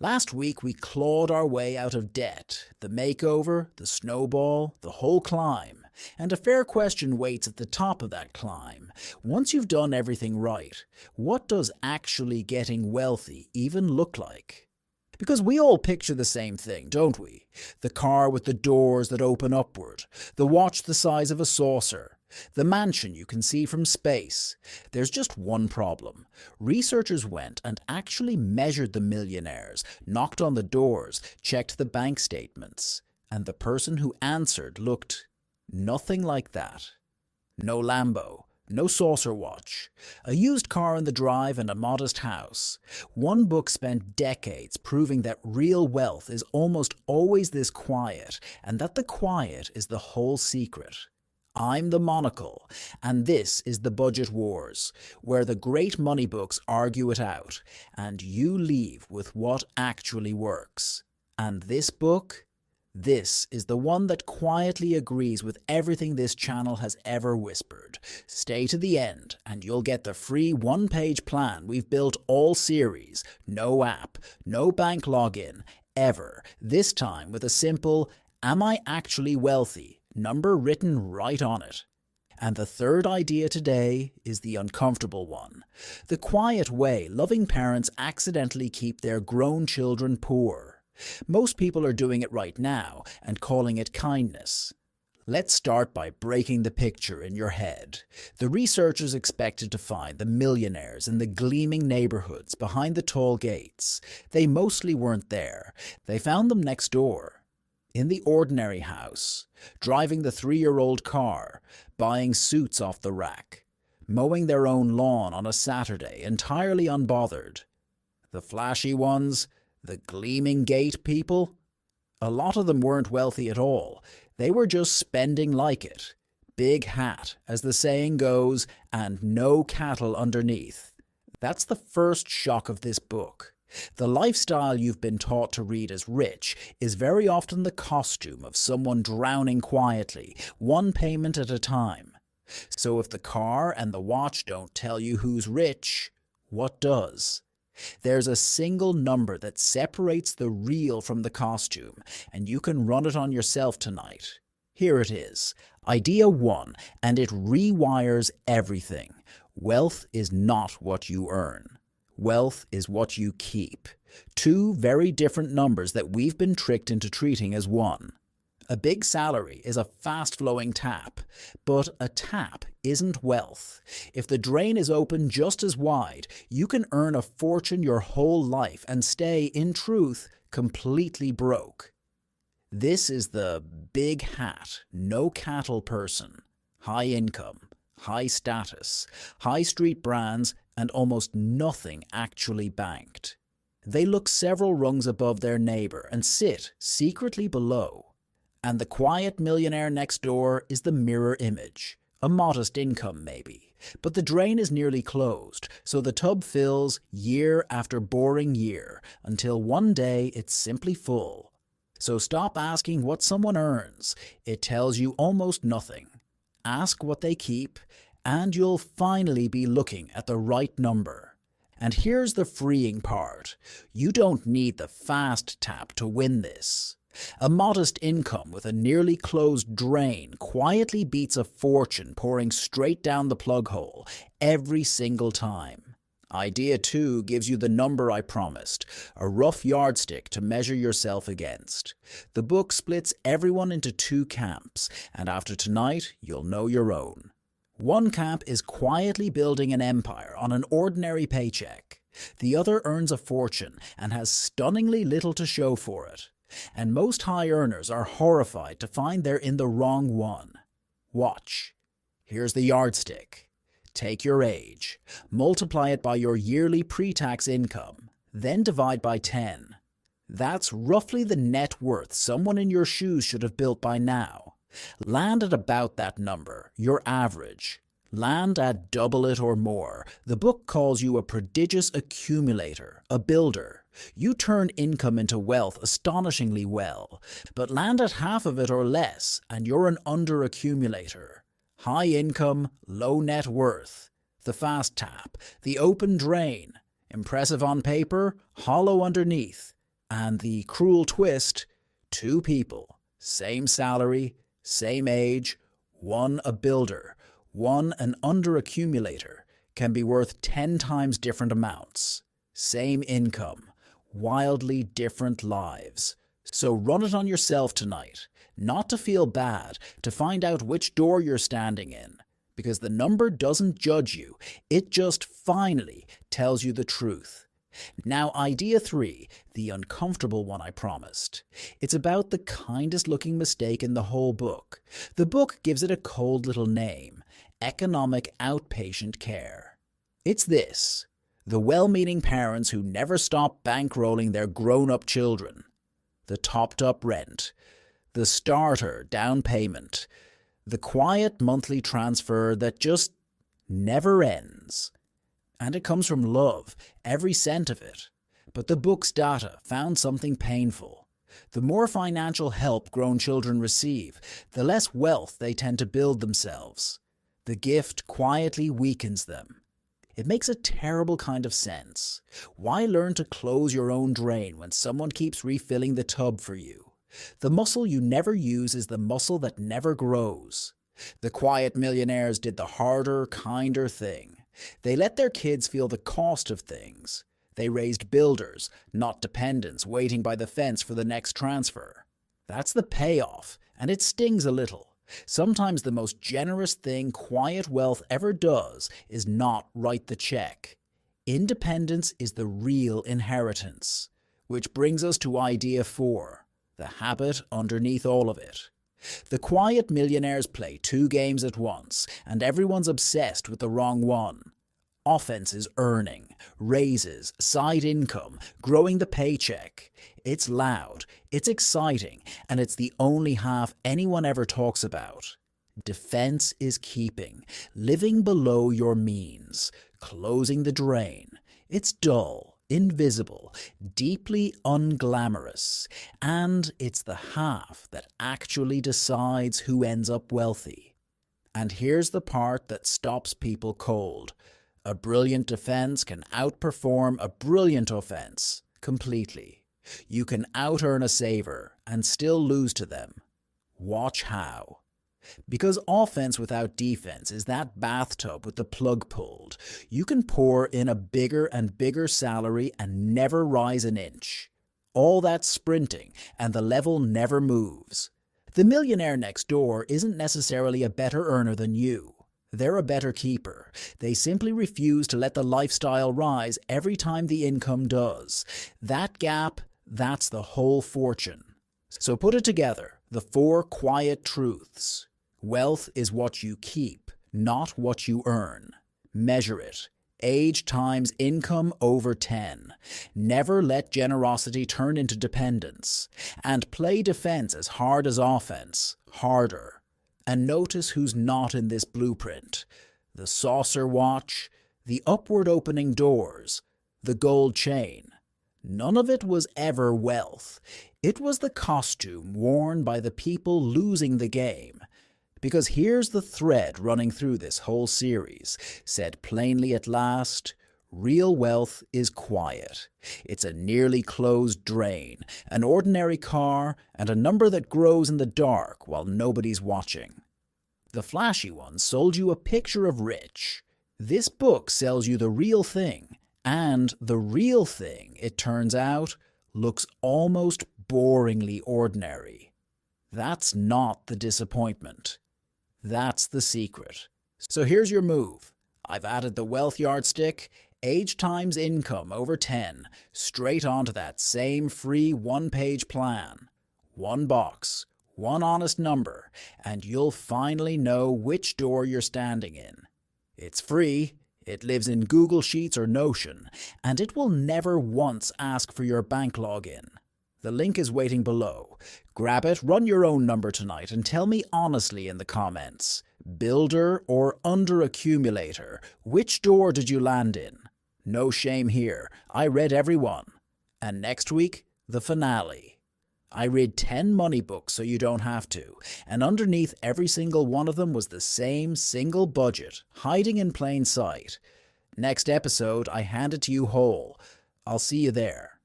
Last week we clawed our way out of debt, the makeover, the snowball, the whole climb. And a fair question waits at the top of that climb. Once you've done everything right, what does actually getting wealthy even look like? Because we all picture the same thing, don't we? The car with the doors that open upward, the watch the size of a saucer, the mansion you can see from space. There's just one problem. Researchers went and actually measured the millionaires, knocked on the doors, checked the bank statements, and the person who answered looked nothing like that. No Lambo, no saucer watch, a used car in the drive and a modest house. One book spent decades proving that real wealth is almost always this quiet, and that the quiet is the whole secret. I'm the Monocle, and this is the Budget Wars, where the great money books argue it out, and you leave with what actually works. And this book? This is the one that quietly agrees with everything this channel has ever whispered. Stay to the end, and you'll get the free one-page plan we've built all series. No app, no bank login, ever. This time with a simple, "Am I actually wealthy?" number written right on it. And the third idea today is the uncomfortable one. The quiet way loving parents accidentally keep their grown children poor. Most people are doing it right now and calling it kindness. Let's start by breaking the picture in your head. The researchers expected to find the millionaires in the gleaming neighborhoods behind the tall gates. They mostly weren't there. They found them next door. In the ordinary house, driving the 3-year-old car, buying suits off the rack, mowing their own lawn on a Saturday entirely unbothered. The flashy ones, the gleaming gate people, a lot of them weren't wealthy at all. They were just spending like it. Big hat, as the saying goes, and no cattle underneath. That's the first shock of this book. The lifestyle you've been taught to read as rich is very often the costume of someone drowning quietly, one payment at a time. So if the car and the watch don't tell you who's rich, what does? There's a single number that separates the real from the costume, and you can run it on yourself tonight. Here it is. Idea 1, and it rewires everything. Wealth is not what you earn. Wealth is what you keep. Two very different numbers that we've been tricked into treating as one. A big salary is a fast-flowing tap, but a tap isn't wealth. If the drain is open just as wide, you can earn a fortune your whole life and stay, in truth, completely broke. This is the big hat, no cattle person. High income, high status, high street brands, and almost nothing actually banked. They look several rungs above their neighbor and sit secretly below. And the quiet millionaire next door is the mirror image. A modest income maybe, but the drain is nearly closed, so the tub fills year after boring year, until one day it's simply full. So stop asking what someone earns. It tells you almost nothing. Ask what they keep, and you'll finally be looking at the right number. And here's the freeing part. You don't need the fast tap to win this. A modest income with a nearly closed drain quietly beats a fortune pouring straight down the plug hole every single time. Idea 2 gives you the number I promised, a rough yardstick to measure yourself against. The book splits everyone into 2 camps, and after tonight, you'll know your own. One camp is quietly building an empire on an ordinary paycheck. The other earns a fortune and has stunningly little to show for it. And most high earners are horrified to find they're in the wrong one. Watch. Here's the yardstick. Take your age, multiply it by your yearly pre-tax income, then divide by 10. That's roughly the net worth someone in your shoes should have built by now. Land at about that number, your average. Land at double it or more. The book calls you a prodigious accumulator, a builder. You turn income into wealth astonishingly well, but land at half of it or less, and you're an under-accumulator. High income, low net worth. The fast tap, the open drain. Impressive on paper, hollow underneath. And the cruel twist, 2 people, same salary, same age, one a builder, one an under-accumulator, can be worth 10 times different amounts. Same income, wildly different lives. So run it on yourself tonight, not to feel bad, to find out which door you're standing in. Because the number doesn't judge you, it just finally tells you the truth. Now, idea 3, the uncomfortable one I promised. It's about the kindest looking mistake in the whole book. The book gives it a cold little name, economic outpatient care. It's this: the well-meaning parents who never stop bankrolling their grown-up children. The topped-up rent, the starter down payment, the quiet monthly transfer that just never ends. And it comes from love, every cent of it. But the book's data found something painful. The more financial help grown children receive, the less wealth they tend to build themselves. The gift quietly weakens them. It makes a terrible kind of sense. Why learn to close your own drain when someone keeps refilling the tub for you? The muscle you never use is the muscle that never grows. The quiet millionaires did the harder, kinder thing. They let their kids feel the cost of things. They raised builders, not dependents waiting by the fence for the next transfer. That's the payoff, and it stings a little. Sometimes the most generous thing quiet wealth ever does is not write the check. Independence is the real inheritance. Which brings us to idea 4, the habit underneath all of it. The quiet millionaires play 2 games at once, and everyone's obsessed with the wrong one. Offense is earning, raises, side income, growing the paycheck. It's loud, it's exciting, and it's the only half anyone ever talks about. Defense is keeping, living below your means, closing the drain. It's dull, invisible, deeply unglamorous, and it's the half that actually decides who ends up wealthy. And here's the part that stops people cold. A brilliant defense can outperform a brilliant offense completely. You can out-earn a saver and still lose to them. Watch how. Because offense without defense is that bathtub with the plug pulled. You can pour in a bigger and bigger salary and never rise an inch. All that sprinting, and the level never moves. The millionaire next door isn't necessarily a better earner than you. They're a better keeper. They simply refuse to let the lifestyle rise every time the income does. That gap, that's the whole fortune. So put it together, the 4 quiet truths. Wealth is what you keep, not what you earn. Measure it. Age times income over 10. Never let generosity turn into dependence. And play defense as hard as offense, harder. And notice who's not in this blueprint. The saucer watch, the upward opening doors, the gold chain. None of it was ever wealth. It was the costume worn by the people losing the game. Because here's the thread running through this whole series, said plainly at last: real wealth is quiet. It's a nearly closed drain, an ordinary car, and a number that grows in the dark while nobody's watching. The flashy one sold you a picture of rich. This book sells you the real thing, and the real thing, it turns out, looks almost boringly ordinary. That's not the disappointment. That's the secret. So here's your move. I've added the wealth yardstick, age times income over 10, straight onto that same free 1-page plan. 1 box, 1 honest number, and you'll finally know which door you're standing in. It's free, it lives in Google Sheets or Notion, and it will never once ask for your bank login. The link is waiting below. Grab it, run your own number tonight, and tell me honestly in the comments. Builder or under-accumulator? Which door did you land in? No shame here. I read every one. And next week, the finale. I read 10 money books so you don't have to, and underneath every single one of them was the same single budget, hiding in plain sight. Next episode, I hand it to you whole. I'll see you there.